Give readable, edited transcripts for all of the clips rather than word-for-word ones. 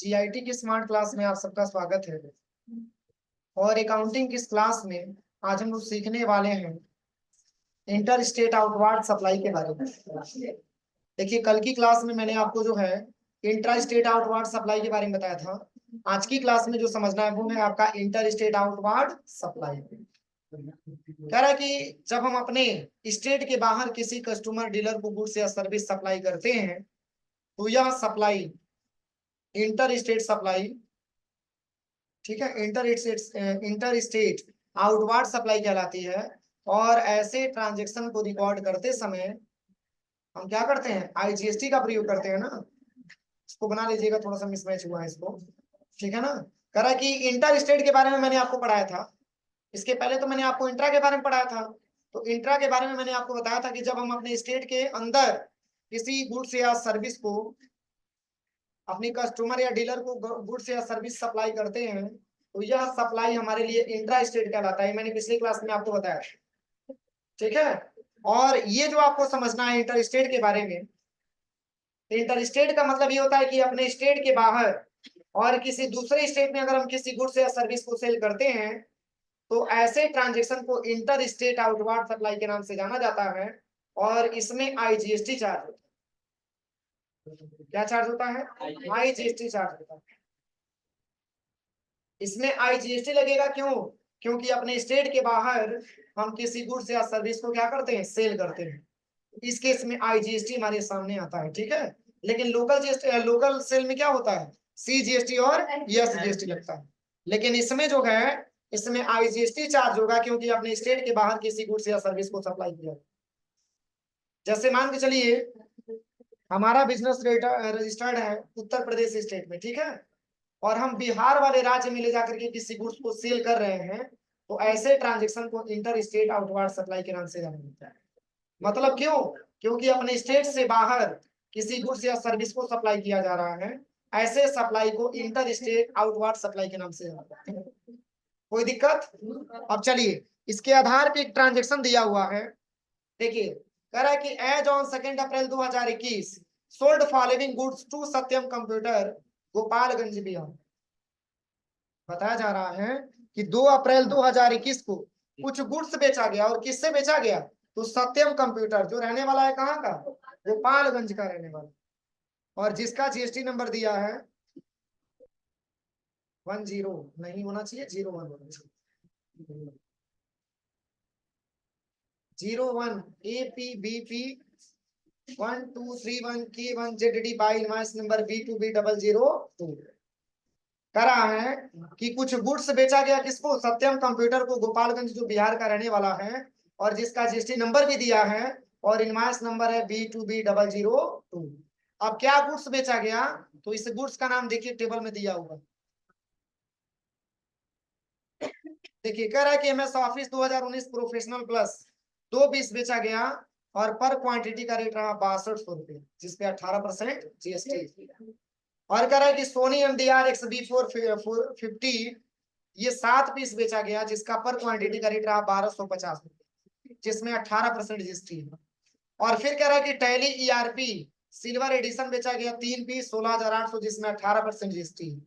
GIT की smart class में आप सबका स्वागत है। और अकाउंटिंग की इस क्लास में आज हम लोग सीखने वाले हैं इंटर स्टेट आउटवार्ड सप्लाई के बारे में। देखिए, कल की क्लास में मैंने आपको जो है इंट्रा स्टेट आउटवार्ड सप्लाई के बारे में बताया था। आज की क्लास में जो समझना है वो है आपका इंटर स्टेट आउटवार्ड सप्लाई। कह रहा है कि जब हम अपने स्टेट के बाहर किसी कस्टमर डीलर को गुड्स या सर्विस सप्लाई करते हैं तो यह सप्लाई इंटर स्टेट सप्लाई, ठीक है, इंटर स्टेट आउटवार्ड सप्लाई कहलाती है। और ऐसे ट्रांजेक्शन को रिकॉर्ड करते समय हम क्या करते हैं, आईजीएसटी का प्रयोग करते हैं ना। इसको बना लीजिएगा, थोड़ा सा मिसमैच हुआ है इसको, ठीक है ना। कह रहा है कि इंटर स्टेट के बारे में मैंने आपको पढ़ाया था, इसके पहले तो मैंने आपको इंट्रा के बारे में पढ़ाया था। तो इंट्रा के बारे में मैंने आपको बताया था कि जब हम अपने स्टेट के अंदर किसी गुड्स या सर्विस को अपने कस्टमर या डीलर को गुड्स या सर्विस सप्लाई करते हैं तो यह सप्लाई हमारे लिए इंट्रा स्टेट कहलाता है। मैंने पिछली क्लास में आपको बताया, ठीक है। और ये जो आपको समझना है इंटर स्टेट के बारे में, इंटर स्टेट का मतलब ये होता है कि अपने स्टेट के बाहर और किसी दूसरे स्टेट में अगर हम किसी गुड्स या सर्विस को सेल करते हैं तो ऐसे ट्रांजेक्शन को इंटर स्टेट आउटवार्ड सप्लाई के नाम से जाना जाता है। और इसमें आईजीएसटी चार्ज होता है। क्या चार्ज होता है? आईजीएसटी चार्ज होता है। इसमें आईजीएसटी लगेगा, क्यों? क्योंकि अपने स्टेट के बाहर हम किसी गुड्स या सर्विस को क्या करते हैं, सेल करते हैं। इस केस में आईजीएसटी हमारे सामने आता है, ठीक है। लेकिन लोकल जीएसटी, लोकल सेल में क्या होता है, सीजीएसटी और एसजीएसटी लगता है। लेकिन इसमें जो है, इसमें आईजीएसटी चार्ज होगा क्योंकि अपने स्टेट के बाहर किसी गुड्स या सर्विस को सप्लाई किया। जैसे मान के चलिए हमारा बिजनेस रजिस्टर्ड है उत्तर प्रदेश स्टेट में, ठीक है, और हम बिहार वाले राज्य में ले जाकर के किसी गुड्स को सेल कर रहे हैं तो ऐसे ट्रांजेक्शन को इंटर स्टेट आउटवार्ड सप्लाई के नाम से जाना जाता है। मतलब क्यों? क्योंकि अपने स्टेट से बाहर किसी गुड्स या सर्विस को सप्लाई किया जा रहा है, ऐसे सप्लाई को इंटर स्टेट आउटवार्ड सप्लाई के नाम से जाना जाता है। कोई दिक्कत? अब चलिए, इसके आधार पे एक ट्रांजेक्शन दिया हुआ है। देखिए, कह रहा है कि as on 2 April 2021 sold following goods to Satyam computer Gopalganj Bihar. बताया जा रहा है कि 2 अप्रैल 2021 को कुछ गुड्स बेचा गया, और किससे बेचा गया? तो सत्यम कंप्यूटर, जो रहने वाला है कहाँ का, गोपालगंज का रहने वाला, और जिसका जीएसटी नंबर दिया है 10 नहीं होना चाहिए, 01 होना चाहिए, 01 APBP 1231K1ZD by invoice number B2B002। कह रहा है कि कुछ गुड्स बेचा गया, किसको? सत्यम कंप्यूटर को, गोपालगंज, जो बिहार का रहने वाला है और जिसका जीएसटी नंबर भी दिया है और इनवॉइस नंबर है B2B002। अब क्या गुड्स बेचा गया, तो इस गुड्स का नाम देखिए टेबल में दिया हुआ। देखिए, कह रहा है कि MS office 2019 professional plus 2 piece बेचा गया और पर क्वांटिटी का रेट रहा 6200 रुपये, जिसपे 18% जीएसटी। और कह रहा है कि सोनी एमडीआर XB450 ये 7 पीस बेचा गया, जिसका पर क्वांटिटी का रेट रहा 1250 रुपये, जिसमें 18% जीएसटी है। और फिर कह रहा है कि टैली ईआरपी सिल्वर एडिशन बेचा गया 3 पीस 16,800, जिसमें 18% जीएसटी है।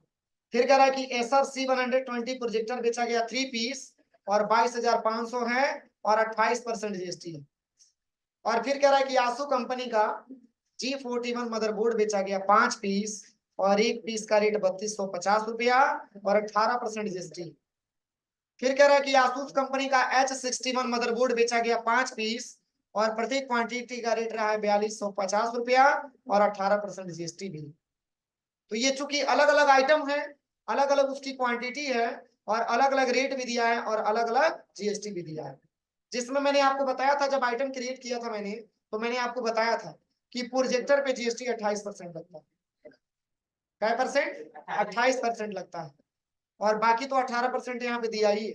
फिर कह रहा है कि एसर C120 प्रोजेक्टर बेचा गया 3 पीस और 22,500 है और 28% जीएसटी है। और फिर कह रहा है कि आसू कंपनी का G41 मदरबोर्ड बेचा गया 5 पीस और 1 पीस का रेट 3250 रुपया और 18% जीएसटी। फिर कह रहा है कि आसूस कंपनी का H61 मदरबोर्ड बेचा गया 5 पीस और प्रति क्वांटिटी का रेट रहा है 4250 रुपया और 18% जीएसटी भी। तो ये चूंकि अलग अलग आइटम है, अलग अलग उसकी क्वांटिटी है और अलग अलग रेट भी दिया है और अलग अलग जीएसटी भी दिया है। जिसमें मैंने आपको बताया था, जब आइटम क्रिएट किया था मैंने, तो मैंने आपको बताया था कि प्रोजेक्टर पे जीएसटी 28% लगता है। क्या परसेंट? 28% लगता है, और बाकी तो 18% यहाँ पे दिया ही है।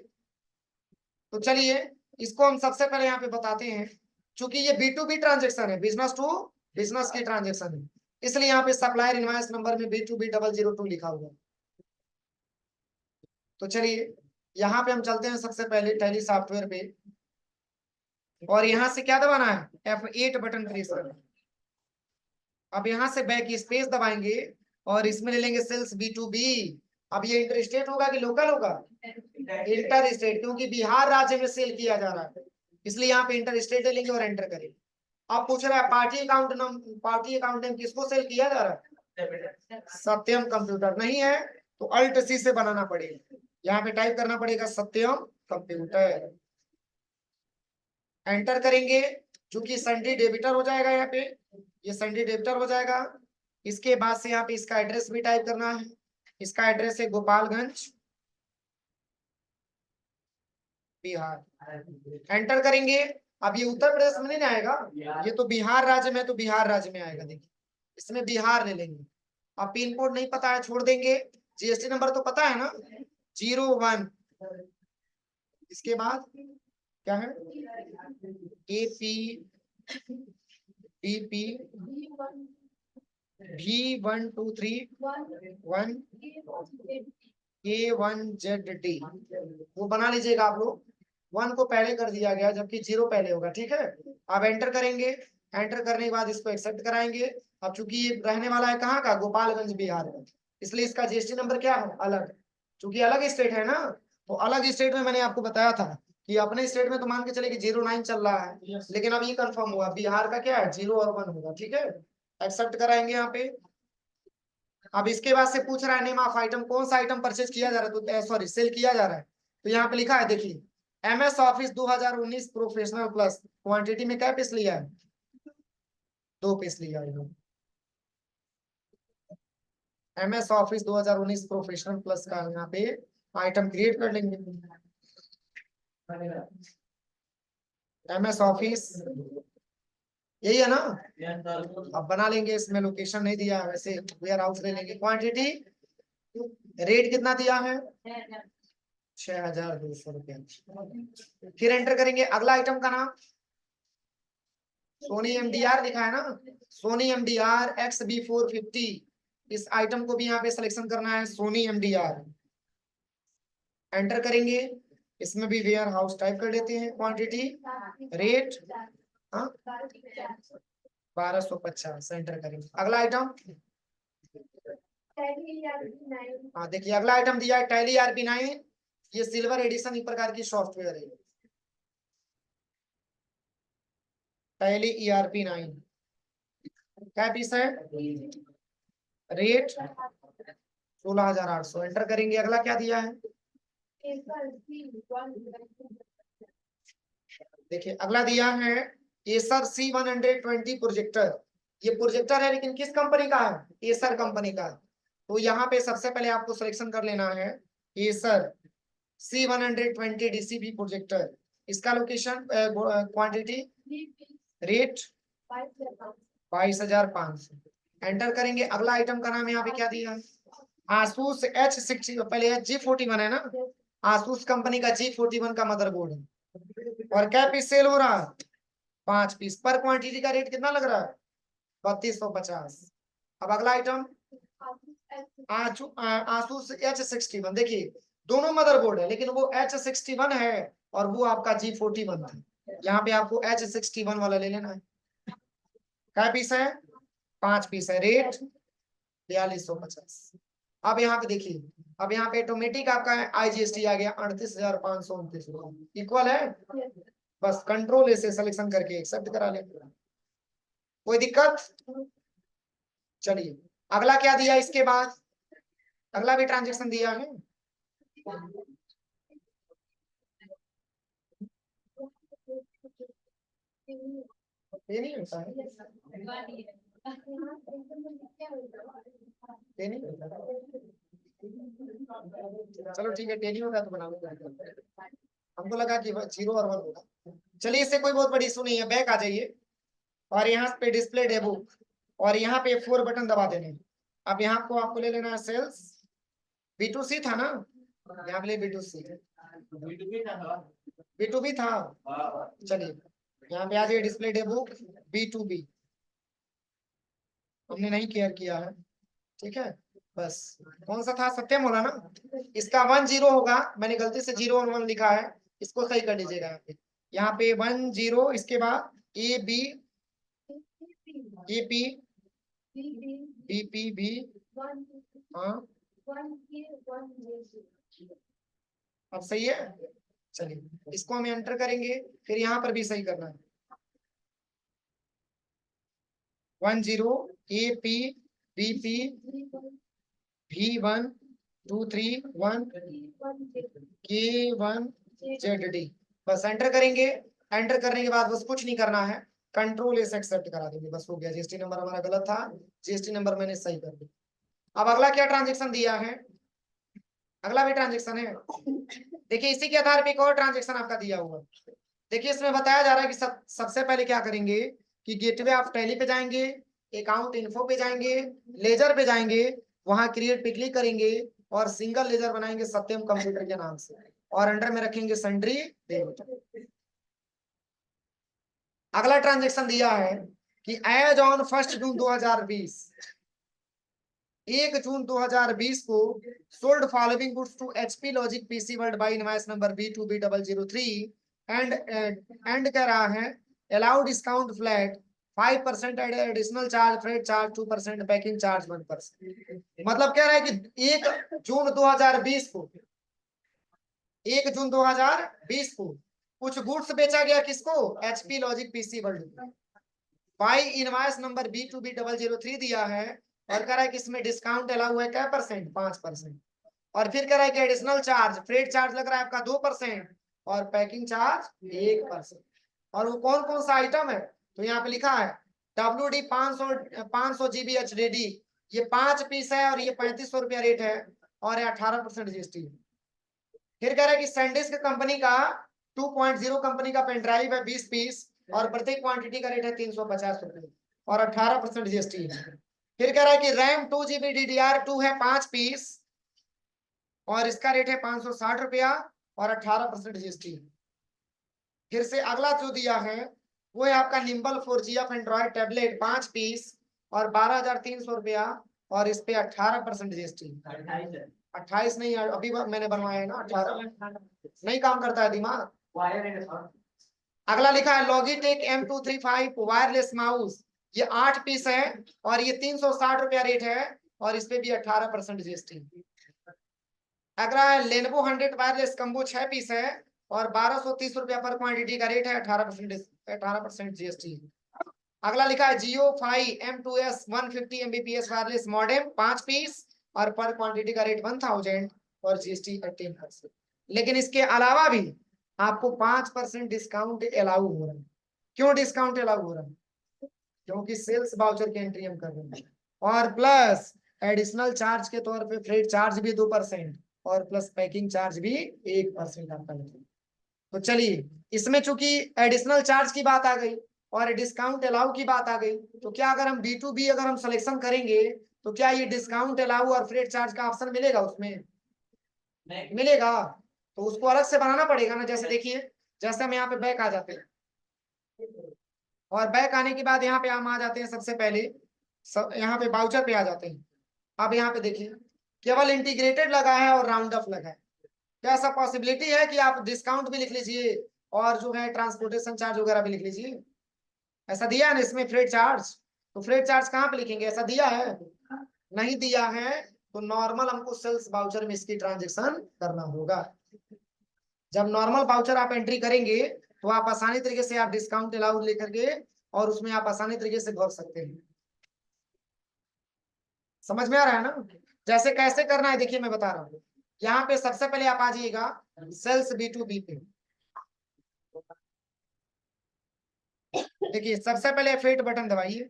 तो चलिए, इसको हम सबसे पहले यहाँ पे बताते हैं। चूंकि ये B2B ट्रांजेक्शन है, बिजनेस टू बिजनेस की ट्रांजेक्शन है, इसलिए यहाँ पे सप्लायर इनवॉइस नंबर में B2B002 लिखा हुआ है। तो चलिए, यहाँ पे हम चलते हैं सबसे पहले टैली सॉफ्टवेयर पे, और यहाँ से क्या दबाना है, F8 बटन प्रेस करना। अब यहाँ से बैक स्पेस दबाएंगे और इसमें ले लेंगे सेल्स B2B। अब ये इंटर स्टेट होगा कि लोकल होगा? इंटर स्टेट, क्योंकि बिहार राज्य में सेल किया जा रहा है, इसलिए यहाँ पे इंटर स्टेट ले लेंगे और एंटर करेंगे। अब पूछ रहा है पार्टी अकाउंट नेम किसको सेल किया जा रहा है? सत्यम कंप्यूटर। नहीं है तो अल्ट सी से बनाना पड़ेगा, यहाँ पे टाइप करना पड़ेगा सत्यम कंप्यूटर, एंटर करेंगे। चूंकि सन्डी डेबिटर हो जाएगा, यहाँ पे ये सन्डी डेबिटर हो जाएगा। इसके बाद से यहाँ पे इसका एड्रेस भी टाइप करना है। इसका एड्रेस है गोपालगंज बिहार, एंटर करेंगे। अब ये उत्तर प्रदेश में नहीं आएगा, ये तो बिहार राज्य में, तो बिहार राज्य में आएगा। देखिए इसमें बिहार ले लेंगे। अब पिन कोड नहीं पता है, छोड़ देंगे। जीएसटी नंबर तो पता है ना, 01। इसके बाद क्या है? AP BP V1231 A1ZD, वो बना लीजिएगा आप लोग। 1 को पहले कर दिया गया, जबकि 0 पहले होगा। ठीक है, अब एंटर करेंगे। एंटर करने के बाद इसको एक्सेप्ट कराएंगे। अब चूंकि ये रहने वाला है कहाँ का? गोपालगंज बिहार का, इसलिए इसका जीएसटी नंबर क्या है? अलग। चूंकि अलग स्टेट है ना, तो अलग स्टेट में मैंने आपको बताया था कि अपने स्टेट में तो मान के चले कि 09 चल रहा है, लेकिन अब ये कंफर्म हुआ बिहार का क्या है? 0 और 1 होगा। ठीक है, एक्सेप्ट कराएंगे यहाँ पे। अब इसके बाद से पूछ रहा है नेम ऑफ आइटम, कौन सा आइटम परचेज किया जा रहा है, तो सॉरी सेल किया जा रहा है। तो यहाँ पे लिखा है, देखिए MS office 2019 professional plus. Quantity में क्या पीस लिया है? 2 पीस लिया है। MS ऑफिस 2019 प्रोफेशनल प्लस का यहाँ पे आइटम क्रिएट कर लेंगे। MS ऑफिस यही है ना, अब बना लेंगे। इसमें लोकेशन नहीं दिया है, वैसे वेयर हाउस ले लेंगे। क्वांटिटी, रेट कितना दिया है? 6200 रुपया। फिर एंटर करेंगे। अगला आइटम का नाम सोनी MDR लिखा है ना, सोनी MDR XB450। इस आइटम को भी यहाँ पे सिलेक्शन करना है, सोनी MDR, एंटर करेंगे। इसमें भी वेयर हाउस टाइप कर लेते हैं। क्वांटिटी, रेट 1250, एंटर करेंगे। अगला आइटम, हाँ देखिए अगला आइटम दिया है टैली ERP9। ये सिल्वर एडिशन एक प्रकार की सॉफ्टवेयर है, टैली ERP9। क्या पीस है? रेट 16800, एंटर करेंगे। अगला क्या दिया है? देखिए अगला दिया है एसर C120 प्रोजेक्टर। ये प्रोजेक्टर है, लेकिन किस कंपनी का है? एसर कंपनी का। तो यहाँ पे सबसे पहले आपको सिलेक्शन कर लेना है एसर C120 DCP प्रोजेक्टर। इसका लोकेशन, क्वांटिटी, रेट 22,500, एंटर करेंगे। अगला आइटम का नाम यहाँ पे क्या दिया है? आसूस H60, पहले G41 है ना, आसूस कंपनी का G41 का मदरबोर्ड है। और क्या पीस सेल हो रहा है? 5 पीस। पर क्वांटिटी का रेट कितना लग रहा है? 3250। अब अगला आइटम आसूस H61। देखिए दोनों मदरबोर्ड है, लेकिन वो H61 है और वो आपका G41 था। यहाँ पे आपको H61 वाला ले लेना है। क्या पीस है? 5 पीस है। रेट 4250। अब यहाँ पे देखिए, अब यहाँ पे ऑटोमेटिक आपका IGST आ गया 38,529 इक्वल है। बस कंट्रोल से सिलेक्शन करके एक्सेप्ट करा ले। कोई दिक्कत? चलिए अगला क्या दिया इसके बाद? अगला भी ट्रांजेक्शन दिया है। ये नहीं होता है, ये नहीं होता है। चलो ठीक है, टेली होगा तो बना लूंगा। हमको लगा कि 0 और 1 होगा। चलिए इससे कोई बहुत बड़ी इशू नहीं है। बैक आ जाइए और यहाँ पे डिस्प्ले डेबो, और यहाँ पे 4 बटन दबा देने हैं। अब यहाँ को आपको ले लेना है सेल्स B2C था ना, यहाँ पे ले B2C, B2B था। चलिए यहाँ पे आ जाइए डिस्प्ले डेबो B2B, हमने नहीं केयर किया है। ठीक है, बस कौन सा था? सत्यम होगा ना। इसका 10 होगा, मैंने गलती से 0 और 1 लिखा है, इसको सही कर लीजिएगा। यहाँ पे 10, इसके बाद AB, AP, BPB, हाँ अब सही है। चलिए इसको हम एंटर करेंगे, फिर यहाँ पर भी सही करना है। 10 APBP V1 2 3 1 K1ZD, बस एंटर करेंगे। एंटर करने के बाद बस कुछ नहीं करना है, कंट्रोल S एक्सेप्ट करा देंगे, बस हो गया। जीएसटी नंबर हमारा गलत था, जीएसटी नंबर मैंने सही कर दिया। अब अगला क्या ट्रांजेक्शन दिया है, अगला भी ट्रांजेक्शन है। देखिए इसी के आधार पे एक और ट्रांजेक्शन आपका दिया हुआ। देखिए इसमें बताया जा रहा है कि सबसे पहले क्या करेंगे कि गेटवे ऑफ टैली पे जाएंगे, अकाउंट इन्फो पे जाएंगे, लेजर पे जाएंगे, वहां क्रिएट पे क्लिक करेंगे और सिंगल लेजर बनाएंगे सत्यम कंप्यूटर के नाम से, और अंडर में रखेंगे सन्ड्री डेबिट। अगला ट्रांजेक्शन दिया है कि एज ऑन 1 जून 2020, 1 जून 2020 को sold following goods to HP logic PC world by invoice number B2B003 and कह रहा है allowed discount flat 5% additional charge, freight charge 2%, packing charge 1%। मतलब कह रहा है कि 1 जून 2020 को, 1 जून 2020 को कुछ गुड्स बेचा गया, किसको, HP logic PC world by invoice number B2B003 दिया है, और कह रहा है कि इसमें डिस्काउंट अलाउ है क्या परसेंट, 5%। और फिर कह रहा है कि एडिशनल चार्ज, फ्रेट चार्ज लग रहा है आपका 2% और पैकिंग चार्ज 1%। और वो कौन कौन सा आइटम है, तो यहाँ पे लिखा है WD 500 GB HDD, ये 5 पीस है और ये 3500 रुपया रेट है, और ये 18% जीएसटी है। फिर कह रहा है कि सैंडिस्क कंपनी का 2.0 कंपनी का पेन ड्राइव है 20 पीस, और प्रत्येक क्वांटिटी का रेट है 350 रुपए और 18% जीएसटी है। फिर कह रहा है कि रैम 2 GB DDR2 है 5 पीस, और इसका रेट है 560 रुपया और 18% जीएसटी। फिर से अगला जो दिया है वो है आपका nimble 4GF Android tablet 5 piece और 12,300 रुपया, और इस पे 18% जीएसटी। 28 नहीं, अभी मैंने बनवाया है ना 18, नहीं काम करता है दिमाग। अगला लिखा है लॉगिटेक M235 वायरलेस माउस, ये 8 पीस है और ये 360 रुपया रेट है, और इस पे भी 18% जीएसटी। अगला है लेनोवो 100 वायरलेस कम्बो 6 पीस है और 1230 रुपया पर क्वांटिटी का रेट है, 18% जीएसटी। अगला लिखा है JioFi M2S 150 Mbps wireless modem 5 piece और पर क्वांटिटी का रेट 1000 और जीएसटी 18%। लेकिन इसके अलावा भी आपको 5% डिस्काउंट अलाउ हो रहा है। क्यों डिस्काउंट अलाउ हो रहा है, क्योंकि सेल्स वाउचर की एंट्री हम कर रहे हैं, और प्लस एडिशनल चार्ज के तौर पे फ्रेट चार्ज भी 2% और प्लस पैकिंग चार्ज भी 1% आपका लगेगा। तो चलिए इसमें चूंकि एडिशनल चार्ज की बात आ गई और डिस्काउंट अलाउ की बात आ गई, तो क्या अगर हम B2B अगर हम सिलेक्शन करेंगे तो क्या ये डिस्काउंट अलाउ और फ्रेट चार्ज का ऑप्शन मिलेगा उसमें, मिलेगा? तो उसको अलग से बनाना पड़ेगा ना। जैसे देखिए, जैसे हम यहाँ पे बैक आ जाते हैं, और बैक आने के बाद यहाँ पे हम आ जाते हैं सबसे पहले यहाँ पे वाउचर पे आ जाते हैं। अब यहाँ पे देखिए केवल इंटीग्रेटेड लगा है और राउंड अप लगा है। क्या ऐसा पॉसिबिलिटी है कि आप डिस्काउंट भी लिख लीजिए और जो है ट्रांसपोर्टेशन चार्ज वगैरह भी लिख लीजिए? ऐसा दिया है ना इसमें फ्रेट चार्ज, तो फ्रेट चार्ज कहाँ पे लिखेंगे, ऐसा दिया है? नहीं दिया है, तो नॉर्मल हमको सेल्स वाउचर में इसकी ट्रांजेक्शन करना होगा। जब नॉर्मल वाउचर आप एंट्री करेंगे तो आप आसानी तरीके से आप डिस्काउंट अलाउड लेकर के और उसमें आप आसानी तरीके से भर सकते हैं। समझ में आ रहा है ना? जैसे कैसे करना है देखिए मैं बता रहा हूँ। यहाँ पे सबसे पहले आप आ जाइएगा सेल्स B2B पे। देखिए सबसे पहले F8 बटन दबाइए,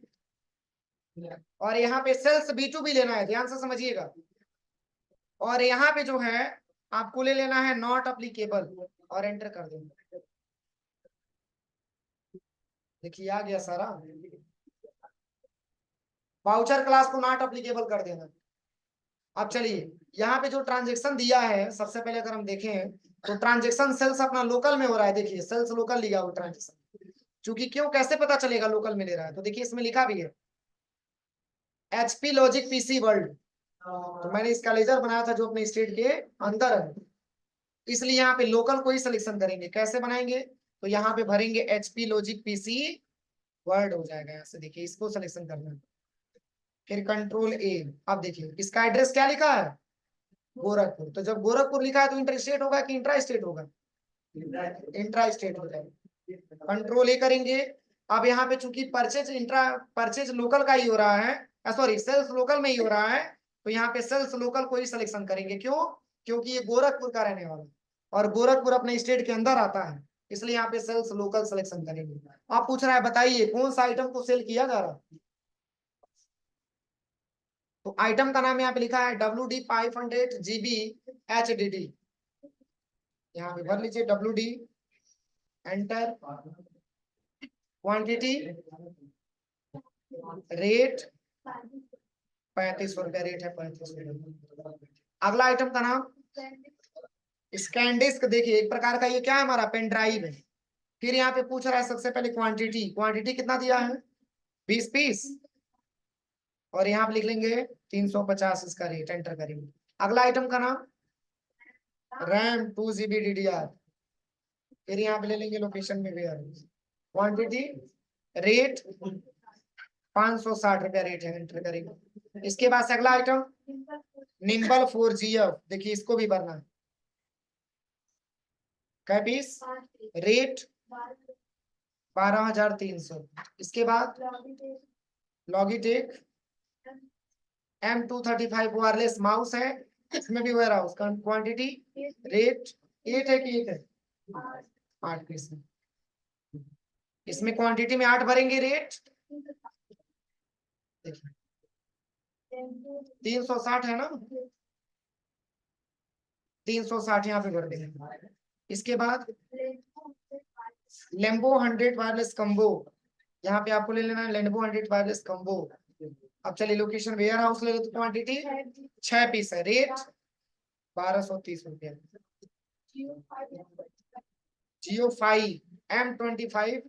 और यहाँ पे सेल्स B2B लेना है, ध्यान से समझिएगा। और यहाँ पे जो है आपको ले लेना है नॉट अप्लीकेबल और एंटर कर देंगे। देखिए आ गया सारा, वाउचर क्लास को नॉट अप्लीकेबल कर देना। अब चलिए यहाँ पे जो ट्रांजेक्शन दिया है सबसे पहले अगर हम देखें तो ट्रांजेक्शन सेल्स अपना लोकल में हो रहा है। देखिए सेल्स लोकल लिया हुआ ट्रांजेक्शन, चूंकि क्यों कैसे पता चलेगा लोकल में ले रहा है, तो देखिए इसमें लिखा भी है HP लॉजिक पीसी वर्ल्ड, तो मैंने इसका लेजर बनाया था जो अपने स्टेट के अंदर है, इसलिए यहाँ पे लोकल को ही सिलेक्शन करेंगे। कैसे बनाएंगे, तो यहाँ पे भरेंगे HP लॉजिक पीसी वर्ल्ड हो जाएगा। यहाँ से देखिए इसको सिलेक्शन करना है, फिर कंट्रोल ए। अब देखिए इसका एड्रेस क्या लिखा है, गोरखपुर। तो जब गोरखपुर लिखा है तो इंटर स्टेट होगा कि इंट्रा स्टेट होगा, इंट्रा स्टेट हो जाएगा। कंट्रोल ए करेंगे। अब यहाँ पे चूंकि परचेज लोकल का ही हो रहा है, सॉरी सेल्स लोकल में ही हो रहा है, तो यहाँ पे सेल्स लोकल को ही सिलेक्शन करेंगे। क्यों? क्योंकि ये गोरखपुर का रहने वाला है और गोरखपुर अपने स्टेट के अंदर आता है, इसलिए यहाँ पे सेल्स लोकल सिलेक्शन करेंगे। आप पूछ रहा है बताइए कौन सा आइटम को सेल किया जा रहा है। तो आइटम का नाम यहाँ पे लिखा है WD 500 GB HDD। यहाँ पे भर लीजिए WD, enter, quantity, rate 3500 rate है, 3500। अगला आइटम का नाम स्कैन डिस्क। देखिए एक प्रकार का ये क्या है, हमारा पेन ड्राइव है। फिर यहाँ पे पूछ रहा है सबसे पहले क्वांटिटी, क्वांटिटी कितना दिया है, 20 पीस, और यहाँ पे लिख लेंगे 350 इसका रेट, एंटर करेंगे। अगला आइटम का नाम रैम 2 GB DDR। फिर यहाँ पे ले लेंगे लोकेशन में वेयर, क्वांटिटी, रेट 560 रुपया रेट है, एंटर करेंगे। इसके बाद से अगला आइटम निम्बल 4GF। देखिए इसको भी भरना है, कै पीस, रेट 12,300। इसके बाद लॉगिटेक M235 वायरलेस माउस है, इसमें भी वेयर हाउस, क्वांटिटी, रेट 8 है कि 1 है, 8 पीस है। इसमें क्वांटिटी में 8 भरेंगे, रेट देखिए 360 है ना, 360 यहाँ पे भर देंगे। इसके बाद लेम्बो 100 वायरलेस कम्बो, यहाँ पे आपको ले लेना है लेम्बो 100 वायरलेस कम्बो। अब चलिए लोकेशन वेयर हाउस ले लो, तो क्वांटिटी 6 पीस है, रेट 1230 रुपया। Geo 5 M25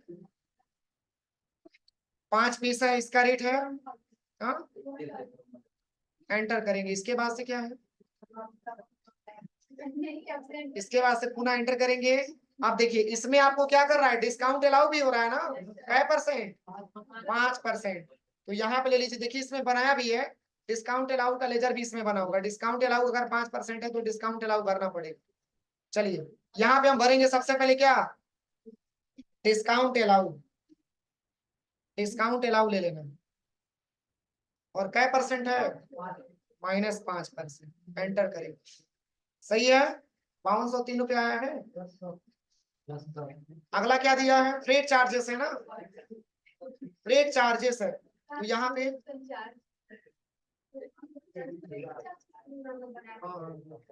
5 पीस है, इसका रेट है, हाँ, एंटर करेंगे। इसके बाद से क्या है, इसके बाद से पुनः एंटर करेंगे। आप देखिए इसमें आपको क्या कर रहा है, डिस्काउंट अलाउ भी हो रहा है ना, कै परसेंट, 5%। तो यहाँ पे ले लीजिए, देखिए इसमें बनाया भी है, डिस्काउंट अलाउ का लेजर भी इसमें बना होगा। डिस्काउंट अलाउ अगर 5% है तो डिस्काउंट अलाउ भरना पड़ेगा। चलिए यहाँ पे हम भरेंगे सबसे पहले क्या, डिस्काउंट अलाउ, डिस्काउंट अलाउ ले लेना, और कै परसेंट है, -5%, एंटर करेंगे। सही है, 5203 रुपया आया है। अगला क्या दिया है, फ्रेट चार्जेस है ना, फ्रेट चार्जेस है, तो यहाँ पे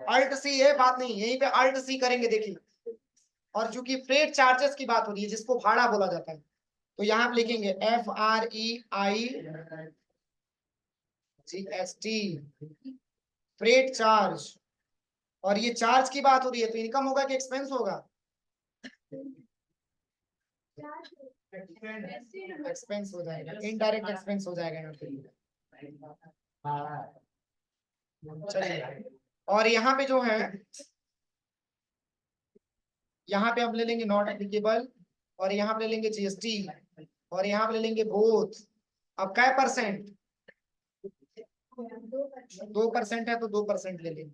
अल्ट सी है, बात नहीं, यहीं पे अल्ट सी करेंगे। देखिए और चूंकि फ्रेट चार्जेस की बात हो रही है, जिसको भाड़ा बोला जाता है, तो यहाँ पे लिखेंगे FREIGST, फ्रेट चार्ज। और ये चार्ज की बात हो रही है तो इनकम होगा कि एक्सपेंस होगा, एक्सपेंस हो जाएगा, इनडायरेक्ट एक्सपेंस हो जाएगा यहाँ पे। चलिए और यहाँ पे जो है, यहाँ पे हम ले लेंगे नॉट एप्लीकेबल, और यहाँ पे ले लेंगे GST, और यहाँ पे ले लेंगे बोथ। अब क्या परसेंट, 2% है तो 2% ले लेंगे।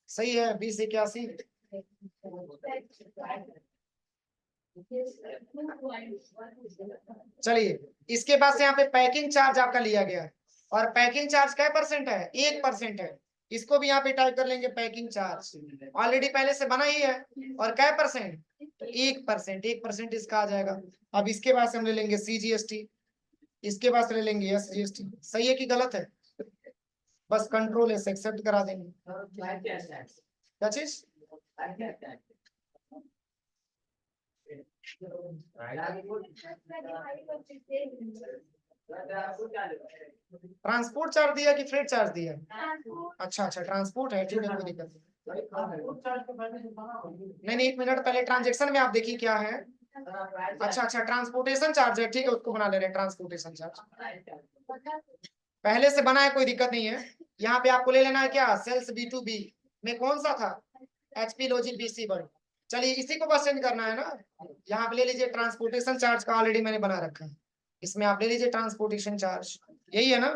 सही है, 2081। चलिए इसके बाद से यहाँ पे पैकिंग चार्ज आपका लिया गया है, और पैकिंग चार्ज क्या परसेंट है, 1% है। इसको भी यहाँ पे टाइप कर लेंगे, पैकिंग चार्ज ऑलरेडी पहले से बना ही है, और क्या परसेंट, तो 1%, 1% इसका आ जाएगा। अब इसके बाद से हम ले लेंगे CGST, इसके बाद से ले लेंगे SGST। सही है कि गलत है, बस कंट्रोल एस एक्सेप्ट करा देंगे। क्या चीज, ट्रांसपोर्ट चार्ज दिया कि फ्रेट चार्ज दिया, अच्छा अच्छा ट्रांसपोर्ट है, ठीक है, कोई दिक्कत नहीं। नहीं 1 मिनट पहले ट्रांजेक्शन में आप देखिए क्या है, अच्छा अच्छा ट्रांसपोर्टेशन चार्ज है, ठीक है, उसको बना ले रहे हैं ट्रांसपोर्टेशन चार्ज, पहले से बना है, कोई दिक्कत नहीं है। यहाँ पे आपको ले लेना है क्या, सेल्स B2B में कौन सा था, HP लॉजिक BC1। चलिए इसी को बस चेंज करना है ना। यहाँ पे ले लीजिए ट्रांसपोर्टेशन चार्ज का ऑलरेडी मैंने बना रखा है, इसमें आप ले लीजिए ट्रांसपोर्टेशन चार्ज, यही है ना।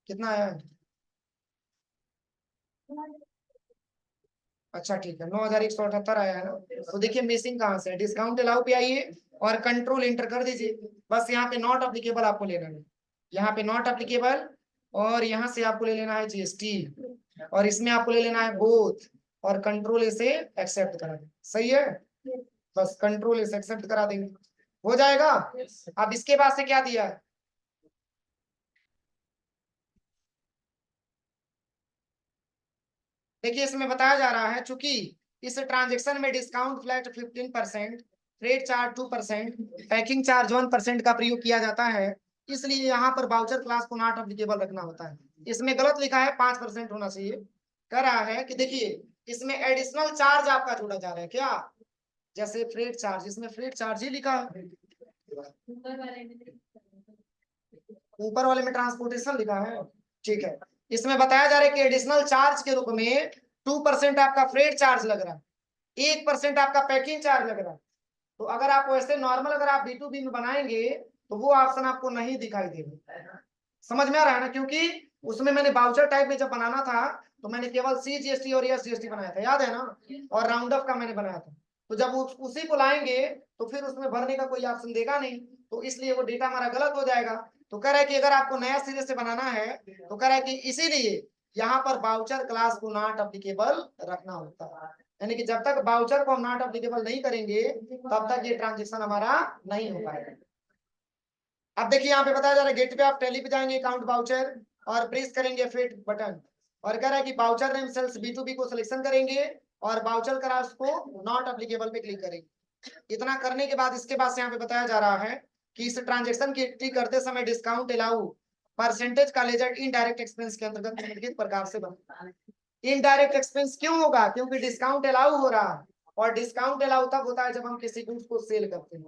कितना आया? अच्छा ठीक है, 9178 आया है ना। तो देखिए मिसिंग कहाँ से है, डिस्काउंट अलाउ पे आइए और कंट्रोल इंटर कर दीजिए। बस यहाँ पे नॉट अप्लीकेबल आपको लेना है, यहाँ पे नॉट अप्लीकेबल, और यहाँ से आपको ले लेना है जीएसटी, और इसमें आपको ले लेना है बोथ, और कंट्रोल इसे एक्सेप्ट करा देंगे। सही है, बस कंट्रोल इसे एक्सेप्ट करा देंगे, हो जाएगा। अब इसके बाद से क्या दिया है, देखिए इसमें बताया जा रहा है, चूंकि इस ट्रांजेक्शन में discount flat 15%, freight charge 2%, packing charge 1% का प्रयोग किया जाता है, इसलिए यहाँ पर बाउचर क्लास को नॉट अप्लीकेबल रखना होता है। इसमें गलत लिखा है, 5% होना चाहिए। कह रहा है कि देखिए इसमें एडिशनल चार्ज आपका जोड़ा जा रहा है क्या, जैसे फ्रेट चार्ज, इसमें फ्रेट चार्ज ही लिखा है, ऊपर वाले में ट्रांसपोर्टेशन लिखा है। ठीक है, इसमें बताया जा रहा है कि एडिशनल चार्ज के रूप में 2% आपका फ्रेट चार्ज लग रहा है, 1% आपका पैकिंग चार्ज लग रहा है। तो अगर आप वैसे नॉर्मल अगर आप B2B में बनाएंगे तो वो ऑप्शन आपको नहीं दिखाई देगा। समझ में आ रहा है ना, क्योंकि उसमें मैंने बाउचर टाइप में जब बनाना था तो मैंने केवल CGST और SGST बनाया था, याद है ना, और राउंड अप का मैंने बनाया था। तो जब उसी को लाएंगे तो फिर उसमें भरने का कोई ऑप्शन देगा नहीं, तो इसलिए वो डेटा हमारा गलत हो जाएगा। तो कह रहा है कि अगर आपको नया सिरे से बनाना है तो कह रहा है कि इसीलिए यहाँ पर बाउचर क्लास को नॉट अप्लीकेबल रखना होता है, यानी कि जब तक बाउचर को हम नॉट अप्लीकेबल नहीं करेंगे तब तक ये ट्रांजेक्शन हमारा नहीं हो पाएगा। अब देखिए यहाँ पे बताया जा रहा है गेटवे ऑफ टैली पे जाएंगे, अकाउंट बाउचर, और प्रेस करेंगे फिट बटन, और कह रहा है कि बाउचर नेम सेल्स B2B को सिलेक्शन करेंगे और बाउचर क्लास को नॉट एप्लीकेबल पे क्लिक करेंगे। इतना करने के बाद इसके बाद से यहाँ पे बताया जा रहा है कि इस ट्रांजेक्शन की एंट्री करते समय डिस्काउंट अलाउ परसेंटेज का लेजर इनडायरेक्ट एक्सपेंस के अंतर्गत निम्नलिखित प्रकार से बनता है। इनडायरेक्ट एक्सपेंस क्यों होगा, क्योंकि डिस्काउंट अलाउ हो रहा है, और डिस्काउंट अलाउ तब होता है जब हम किसी गुड्स को सेल करते हैं,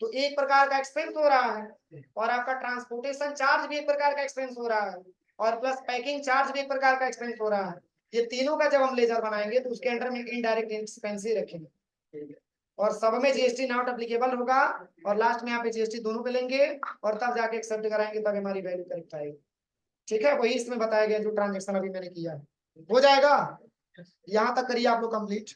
तो एक प्रकार का एक्सपेंस हो रहा है, और आपका ट्रांसपोर्टेशन चार्ज भी एक प्रकार का एक्सपेंस हो रहा है, और प्लस पैकिंग चार्ज भी एक प्रकार का एक्सपेंस हो रहा है। ये तीनों का जब हम लेजर बनाएंगे तो उसके अंडर में इनडायरेक्ट एक्सपेंस ही रखेंगे, और सब में जीएसटी नॉट एप्लीकेबल होगा, और लास्ट में यहाँ पे जीएसटी दोनों पे लेंगे और तब जाके एक्सेप्ट कराएंगे, तब हमारी वैल्यू करेक्ट आएगी। ठीक है, वही इसमें बताया गया जो ट्रांजेक्शन अभी मैंने किया है, हो जाएगा। यहाँ तक करिए आप लोग कंप्लीट।